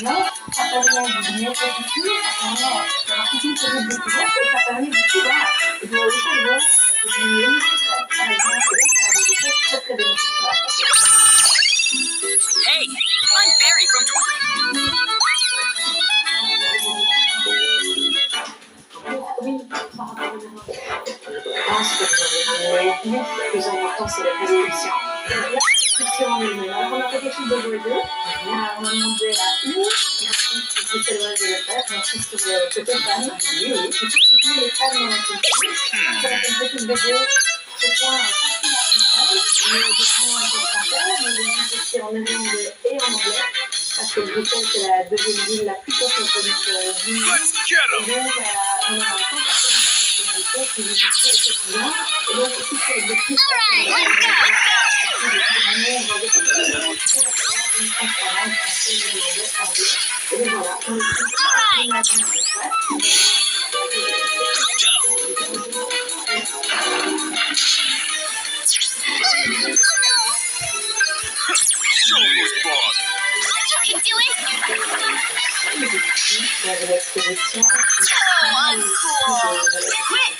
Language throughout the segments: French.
Non, ça permet de mieux réfléchir, ça permet d'avoir toute une série de découvertes et ça permet du coup de diminuer le stress. Par exemple, ça a des effets très très bénéfiques sur la santé. Hey, I'm Barry from Oui, par rapport aux erreurs. Je pense que le plus important, c'est la prescription. La prescription en elle-même. Alors, on a fait quelque chose de joyeux. On a demandé à une graphiste qui c'est le reste de le faire, merci sur le côté femme. Oui, oui. Il faut soutenir les femmes dans la culture. Ça va faire une petite BD. Ce point facile à comprendre, mais des points un peu français, mais des livres aussi en néerlandais et en anglais. Parce que Bruxelles, c'est la deuxième ville la plus cosmopolite du monde. Et donc, on a un centre nationalité qui visite tout le quotidien. Et donc, aussi, c'est l'objectif de la transparence, français, néerlandais, anglais. Et donc, voilà, on est You can do it! So uncool! Quit!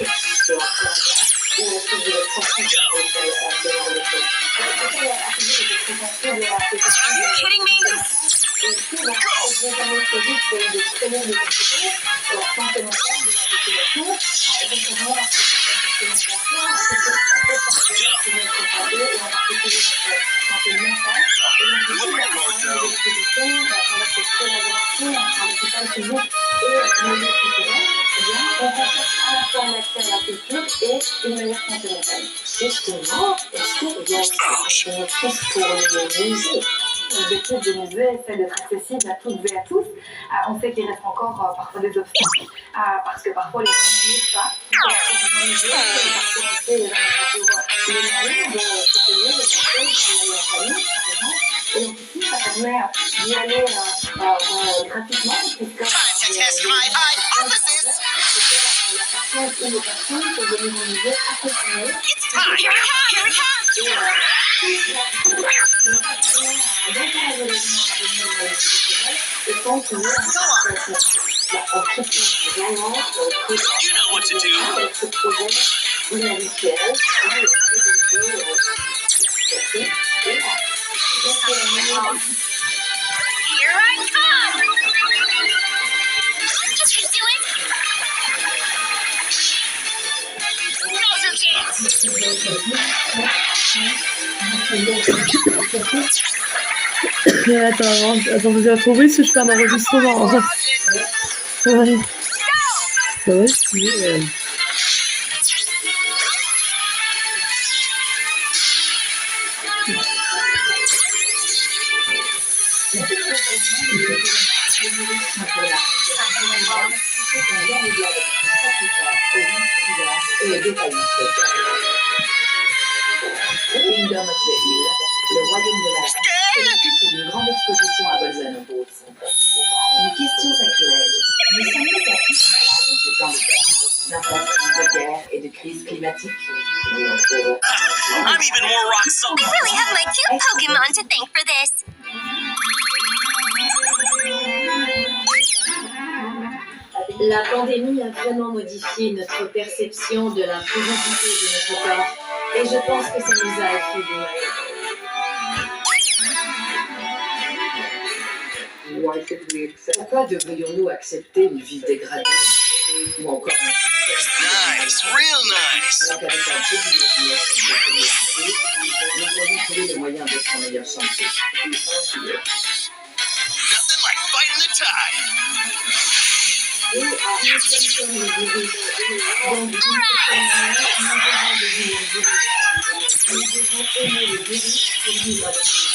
Are you kidding me? On renforce à la fois l'accès à la culture et une meilleure santé mentale. Justement, est-ce qu'il y a une piste pour les musées? L'objectif des musées, c'est d'être accessible à toutes et à tous. On sait qu'il reste encore parfois des obstacles, parce que parfois les gens n'osent pas. Dans les musées, parce que les gens n'ont pas les moyens de se payer les personnes qui ont en famille, par exemple. Et donc ici, ça permet d'y aller gratuitement, puisque la personne ou les personnes peuvent venir au musée accompagner. Et quand tu veux You know what to do. ce projet inhabituel, Here I come! You can do it! Now's your chance! Attends, vous avez trouvé si je fais un enregistrement. Ouais. Ça va, si. Kingdom of the Hill, le royaume de la Reine, c'est le titre d'une grande exposition à Bolzano. Une question sacrilège. Ne sommes-nous pas tous malades en ces temps de chaos, d'inflation, de guerre et de crise climatique? I'm even more rock solid. I really have my cute Pokemon to thank for this. La pandémie a vraiment modifié notre perception de la porosité de notre corps et je pense que ça nous a affaiblis. Pourquoi devrions-nous accepter une vie dégradée ou encore Nice, real nice. la capitale de nous devons trouver le moyen d'être en meilleure santé. Nothing like fighting the tide. Et nous sommes comme le virus. Donc, nous devons aimer le virus et vivre avec lui.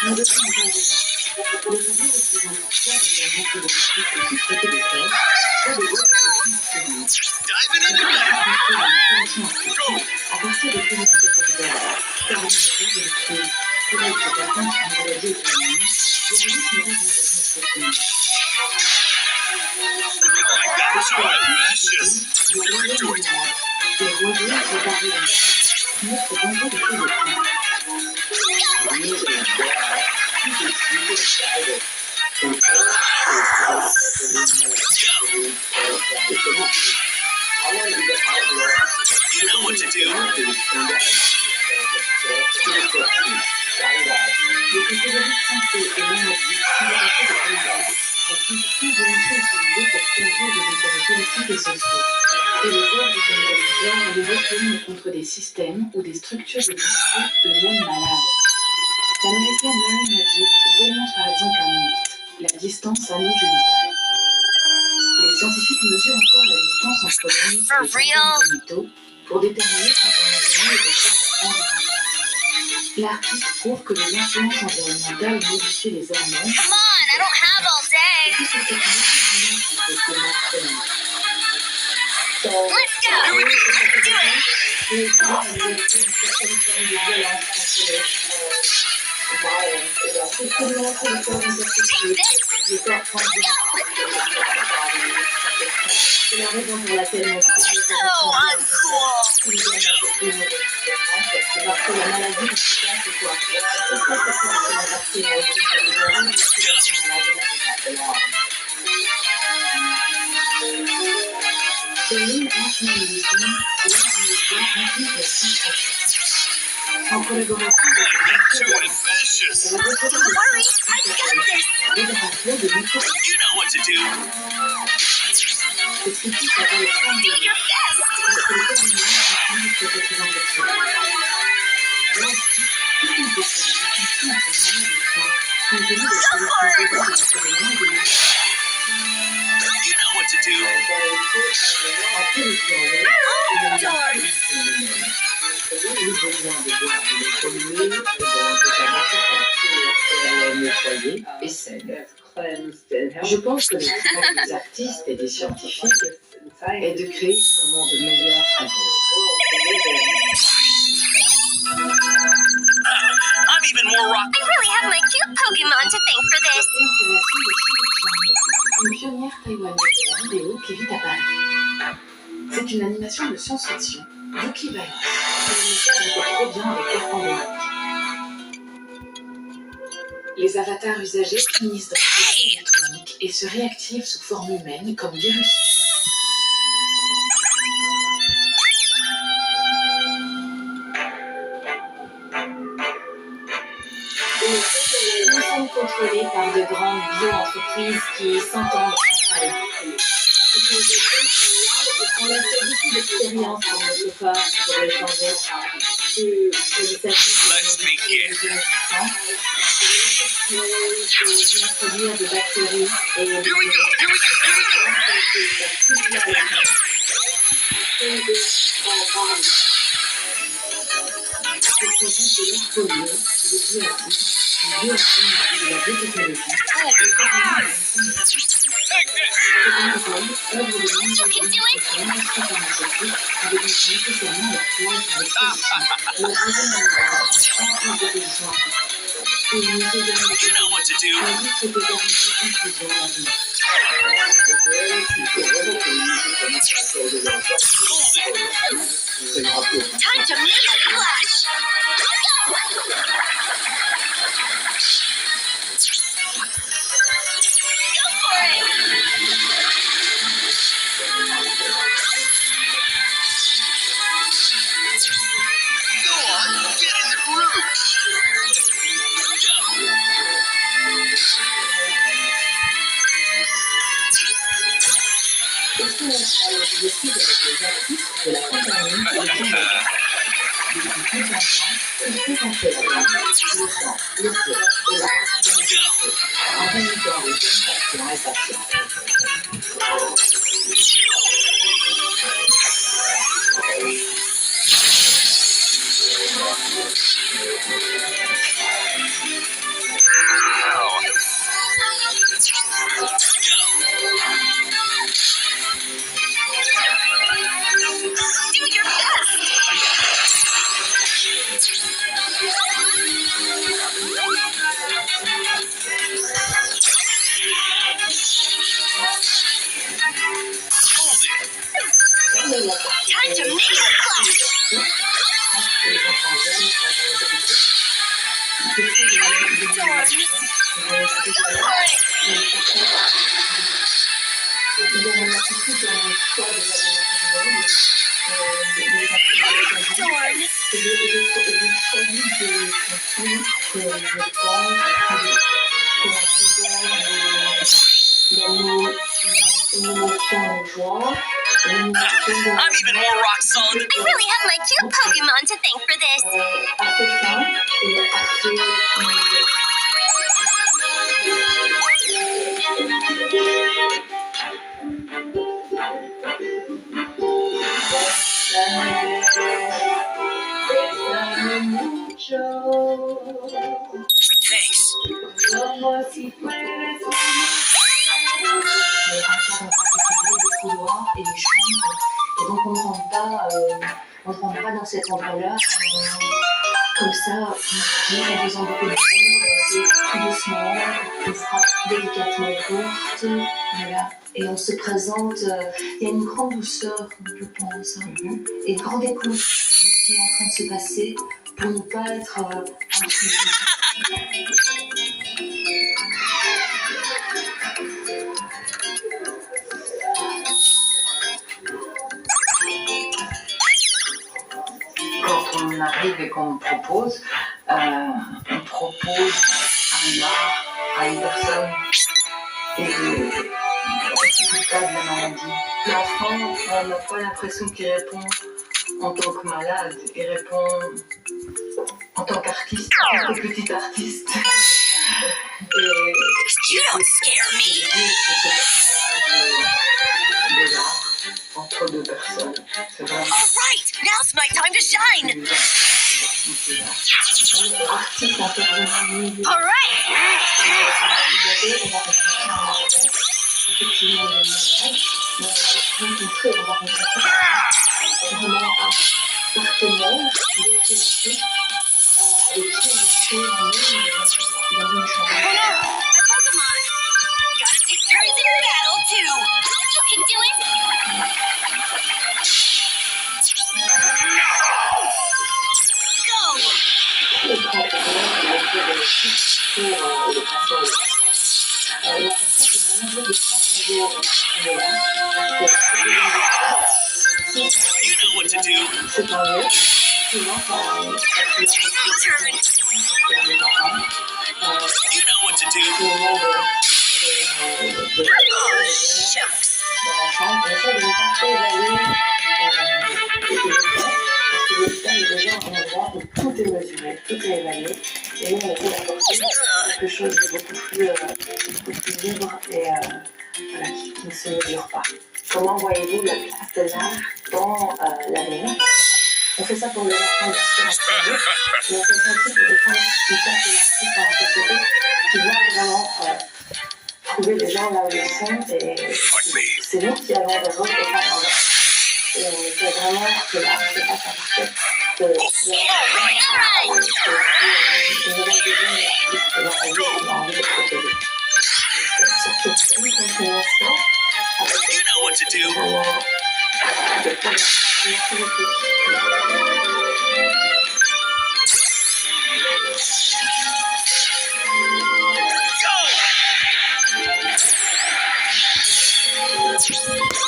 Nous devons le virus est un important de traiter le corps, soit de Diving into it. Go. à partir des politiques secondaires, car les mesures de crise pourraient être atteintes à la maladie économique, le virus ne reste dans notre My God, so delicious. Notre danger de You know what to do. Les catégories santé et maladie sont adaptées de qualité. Elles sont surtout volontiers utilisées pour servir des intérêts politiques et sociaux. Et les œuvres de ces victoires ont des effets contre des systèmes ou des structures de pensée eux-mêmes malades. L'américaine Mary Magic démontre par exemple un mythe, la distance anogénitale. Les scientifiques mesurent encore la distance entre l'anus et les For real? organes génitaux pour déterminer quand on est donné des effets environnants. L'artiste prouve que les influences environnementales modifient les hormones. Come on, I don't have all day. C'est cette méthode qui peut se marquer. Let's go. Here we go. Let's do it. Et souvent, elle exerce une certaine forme de violence contre c'est seulement pour le corps interprété, le corps transgenre. C'est la raison pour laquelle notre So uncool. c'est parce que la maladie du sida, c'est quoi? Pourquoi ça peut être la bactérie qui est malade? Céline Antoine-Lévy est une des en collaboration avec So ambitious. la Don't worry, I got this. fédération de micro. You know what to do. Cette critique s'appelle Femme Do your best. parce que le terminal inclut cette représentation. Là aussi, tout un peu de la distinction entre malade et sain, compte tenu de la sélection globale de l'environnement et de l'humain. You know what to do. En territorial, il y a Darn. le besoin de boire de l'eau polluée, de nettoyer et saine. Je pense que le travail des artistes et des scientifiques est de créer un monde meilleur à vivre. I'm even more rock. I really have my cute Pokemon to thank for this. Une pionnière taïwanaise de la vidéo qui vit à Paris. C'est une animation de science-fiction, Yuki Bayo, qui cadre trop bien avec l'ère pandémique. Les avatars usagés finissent dans les systèmes électroniques et se réactivent sous forme humaine comme virus. Nous sommes contrôlés par de grandes bio-entreprises qui s'entendent entre elles. On a fait beaucoup d'expériences dans notre corps pour les changer. Let's begin. Produire des bactéries et Here we go. Here we go. Here we go. des produits de l'air pollué, des bioactifs, du bioactif et de la biotechnologie. Oh, take this. Œuvre de l'industrie pharmaceutique avec nécessairement la plage de l'exposition. Le deuxième animal, en prise de position artistique. Et une mise de You know what to do. la vie se détermine inclusion à la vie. Time to make a splash. Go for it. Go on, get in the groove. Go. Je suis avec les artistes de la compagnie de Canada. Depuis plus d'un temps, ils présentaient la danse, le chant, le feu et l'art dans les lycées, en réunissant les jeunes patients et patientes. Do your best. Hold it. Time to make a I'm even more rock solid. I really have my cute Pokemon to thank for this. assez simple et assez immédiat. Thanks. Como si fueras les rencontres en particulier des couloirs et des chambres. Et donc on ne rentre pas dans cet endroit-là comme ça, en faisant beaucoup de bruit, c'est tout doucement, on frappe délicatement porte, voilà. Et on se présente, il y a une grande douceur, je pense, et une grande écoute de ce qui est en train de se passer pour ne pas être intrusif. Quand on arrive et qu'on propose un art à une personne et le résultat de la maladie. L'enfant, on n'a pas l'impression qu'il répond en tant que malade, il répond en tant qu'artiste, en tant que petit artiste. You don't scare me. De l'art entre deux personnes. C'est vraiment All right, now's my time to shine. Artiste intervenu. All right. Effectivement, le malade, mais on va rencontrer vraiment un partenaire de création avec qui on crée un monde dans une chambre. Oh no, my Pokemon. Gotta take turns in battle too. You can do it. Go. Le grand partenaire qui va faire de l'équipe pour le patient. La façon, c'est vraiment de transformer You know what to do. c'est pas vrai. Souvent, You know what to do. Oh, shucks. dans la chambre, on essaie de ne pas trop évaluer le temps est déjà un endroit où tout est mesuré, tout est évalué. Et nous, on essaie d'apporter quelque chose de beaucoup plus libre et voilà, qui ne se mesure pas. Comment voyez-vous la place de l'art dans l'avenir? On fait ça pour le enfant, bien sûr, en premier, mais on fait ça aussi pour défendre une place de l'artiste dans la société qui doit vraiment trouver les gens là où ils sont et c'est nous qui allons vers eux et pas vers eux. Et on essaie vraiment que l'art se passe à partir de une nouvelle vision de l'artiste dans la vie qu'on a envie de proposer. Surtout une continuation avec You know what to do. vraiment de plein de merci beaucoup.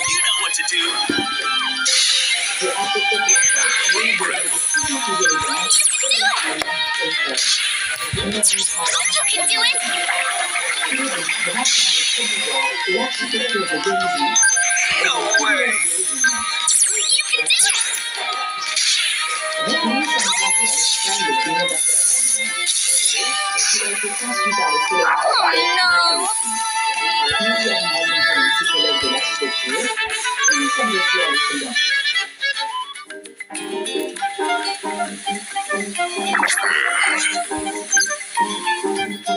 You know what to do. J'ai hâte de faire des choses. You can do it. L'architecture de Denise. No way. You can do it. Nous sommes rendus à l'esclave le plus long il a été transmis par le célèbre Oh no. nous avons rencontré le psychologue de l'architecture et nous sommes aussi à l'école.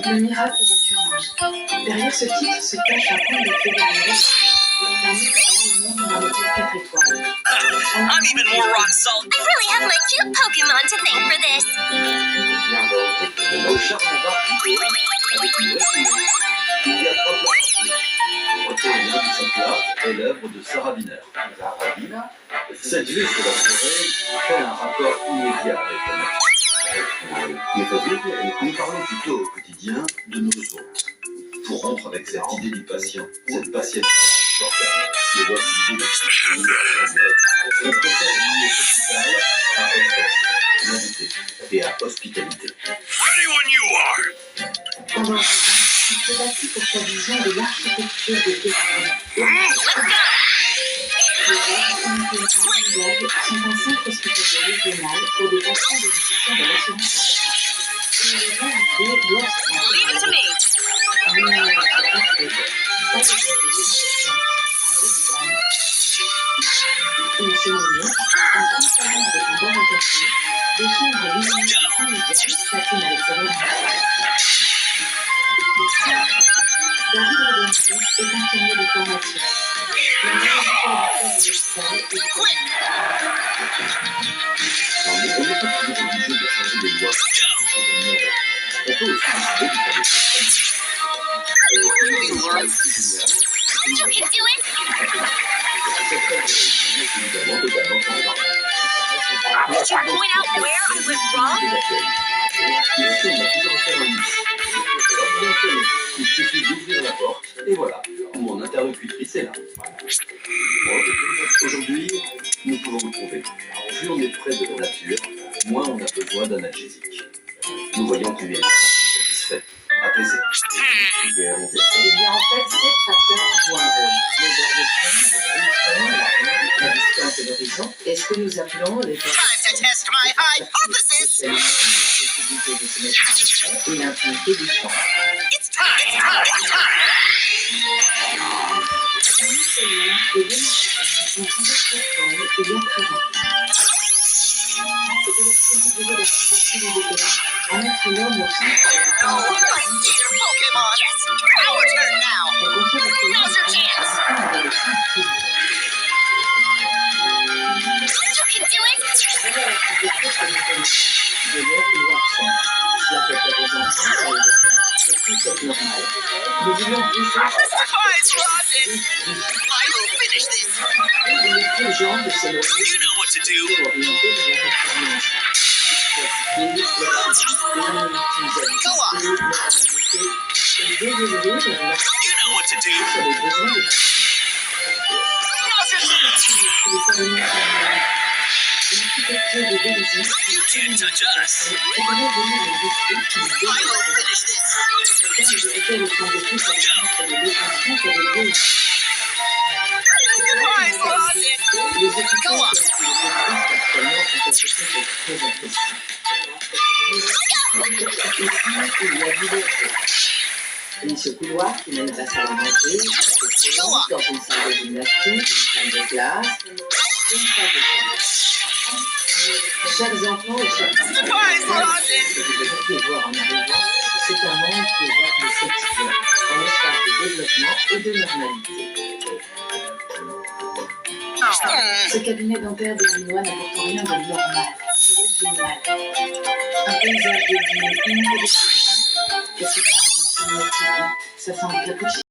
Le miracle de Turing. Derrière ce titre se cache un conte de fées d'Amérique, un monde dans lequel 4 étoiles. I'm even more rock solid. I really have my cute Pokemon to thank for this. Au charme particulier, il y a 3 plats. Cette plat est l'œuvre de Sarah Wiener. Sarah Wiener, cette vue sur la forêt fait un rapport immédiat avec la nature. C'est-à-dire, nous parlons plutôt au quotidien de nos hôtes. pour rompre avec cette idée du patient, cette patiente insupportable qui évoque l'idée de on préfère lier hôpital à hôtesse, l'invité et à hospitalité. Pendant 10 ans, il s'est battu pour sa vision de l'architecture des territoires. Les Unités mondiales sont un centre hospitalier régional pour des patients bénéficiant de l'assurance maladie. Et les invités doivent se Leave it to me. Une cheminée, un pantalon avec un bar à café, des chambres lumineuses immédiates, chacune avec sa réunion. David Robinson est infirmier de formation. Le manager de l'hôpital est connu. On n'est pas toujours obligé de changer les lois. On peut aussi décider de faire des choses You can do it. Did you point out where I went wrong? Il suffit d'ouvrir la porte et voilà, mon interlocutrice est là. Aujourd'hui, nous pouvons le prouver. Plus on est près de la nature, moins on a besoin d'analgésique. Nous voyons que les satisfaits, apaisés. Eh bien, en fait, 7 facteurs qui jouent un rôle. L'odeur de fond, la distance de l'horizon, et ce que nous appelons les Time to test my hypothesis. la possibilité de se mettre en motion et l'intimité du champ. It's time. It's time. It's time. Et démonstrations sont toujours très folles et bien présentes. C'est que l'expérience de l'architecture et des terrains à mettre l'homme au centre de Oh, my dear Pokemon. Yes, our turn now. la confie la Now's your chance. You can do it. De l'air ou absent. Cela peut être aux enfants et aux adultes. C'est tout à fait normal. Nous voulons plus ça. Surprise, Rodney. I will finish this. Il est urgent de s'éloigner You know what to do. pour orienter vers la performance. Go on. Et d'évoluer vers la You know what to do. sur les besoins des Now's your chance. L'architecture de Belize You can't touch us. est alors devenue un district qui I will finish this. était le point de vue sur le centre de détention que les deux Surprise, Rodney. les hôpitaux Go on. qui actuellement sont quelque chose de très apprécié. Ici, il y a divers Et ce couloir qui mène à la salle à manger, se prolonge dans une salle de gymnastique, une salle de classe, une salle de classe. Chers enfants et chers parents, Surprise, Rodney. ce que vous devriez voir en arrivant, c'est un monde qui évoque le quotidien, un espace de développement et de normalité. Ce cabinet dentaire berlinois n'a pourtant rien de normal. C'est génial. Un paysage de vie intellectuel, quelque part dans une cinématique, ça sent le cappuccino.